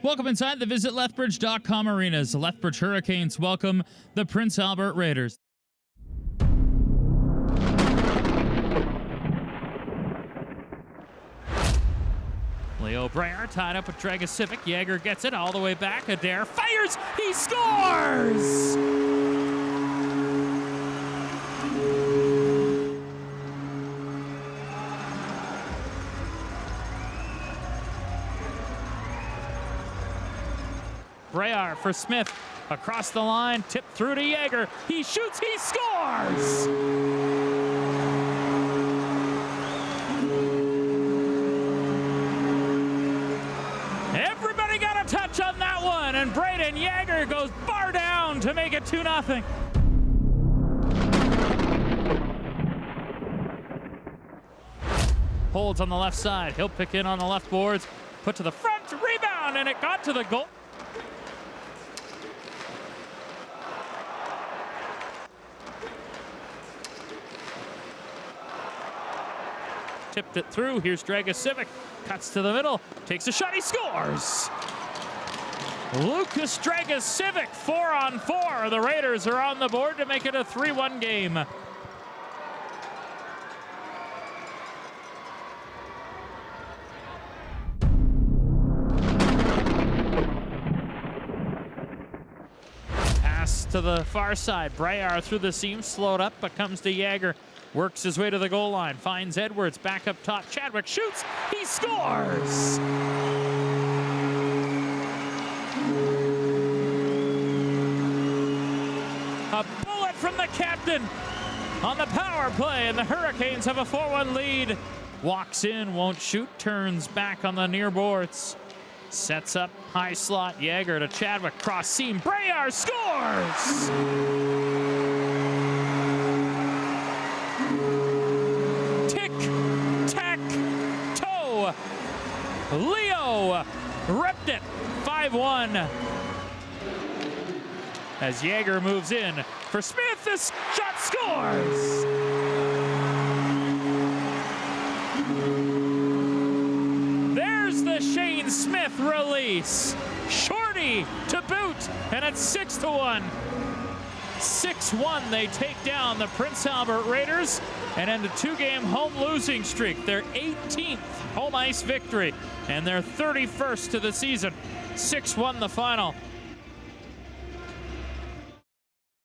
Welcome inside the Visit Lethbridge.com arenas. The Lethbridge Hurricanes welcome the Prince Albert Raiders. Leo Breyer tied up with Dragosivic. Yager gets it all the way back. Adair fires. He scores! Breyer for Smith. Across the line. Tipped through to Yager. He shoots. He scores! Everybody got a touch on that one, and Braden Yager goes bar down to make it 2-0. Holds on the left side. He'll pick in on the left boards. Put to the front, rebound, and it got to the goal. Tipped it through. Here's Dragosivic. Cuts to the middle. Takes a shot. He scores! Lucas Dragosivic, 4-on-4. The Raiders are on the board to make it a 3-1 game. Pass to the far side. Breyer through the seam. Slowed up, but comes to Yager. Works his way to the goal line, finds Edwards, back up top. Chadwick shoots, he scores! A bullet from the captain on the power play, and the Hurricanes have a 4-1 lead. Walks in, won't shoot, turns back on the near boards. Sets up, high slot, Yager to Chadwick, cross seam, Breyer scores! Leo ripped it, 5-1. As Yager moves in for Smith, this shot scores! There's the Shane Smith release. Shorty to boot, and it's 6-1. 6-1, they take down the Prince Albert Raiders and end a 2-game home losing streak. Their 18th home ice victory and their 31st to the season. 6-1 the final.